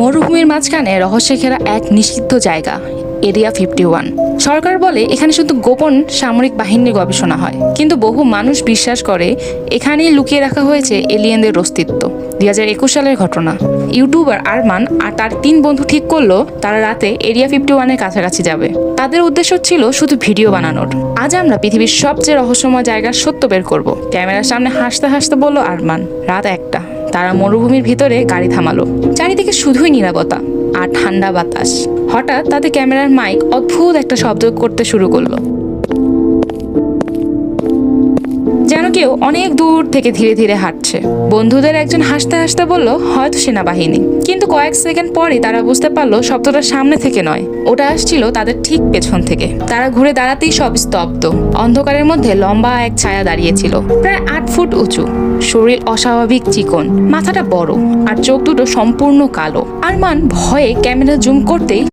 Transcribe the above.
মরুভূমির মাঝখানে রহস্যে ঘেরা এক নিষিদ্ধ জায়গা, এরিয়া 51। সরকার বলে এখানে শুধু গোপন সামরিক বাহিনীর গবেষণা হয়, কিন্তু বহু মানুষ বিশ্বাস করে এখানেই লুকিয়ে রাখা হয়েছে এলিয়েনদের অস্তিত্ব। 2021 সালের ঘটনা। ইউটিউবার আরমান আর তার 3 বন্ধু ঠিক করলো তারা রাতে এরিয়া 51-এর কাছাকাছি যাবে। তাদের উদ্দেশ্য ছিল শুধু ভিডিও বানানোর। আজ আমরা পৃথিবীর সবচেয়ে রহস্যময় জায়গার সত্য বের করব, ক্যামেরার সামনে হাসতে হাসতে বলল আরমান। রাত 1টা। তারা মরুভূমির ভিতরে গাড়ি থামালো। চারিদিকে শুধুই নীরবতা আর ঠান্ডা বাতাস। হঠাৎ তাদের ক্যামেরার মাইক অদ্ভুত একটা শব্দ করতে শুরু করলো, যেন কেউ অনেক দূর থেকে ধীরে ধীরে হাঁটছে। বন্ধুদের একজন হাসতে হাসতে বলল, হয়তো সেনাবাহিনী। কিন্তু কয়েক সেকেন্ড পরে তারা বুঝতে পারলো শব্দটা সামনে থেকে নয়, ওটা আসছিল তাদের ঠিক পেছন থেকে। তারা ঘুরে দাঁড়াতেই সব স্তব্ধ। অন্ধকারের মধ্যে লম্বা এক ছায়া দাঁড়িয়েছিল, প্রায় 8 ফুট উঁচু। শরীর অস্বাভাবিক চিকন, মাথাটা বড় আর চোখ দুটো সম্পূর্ণ কালো। আরমান ভয়ে ক্যামেরা জুম করতেই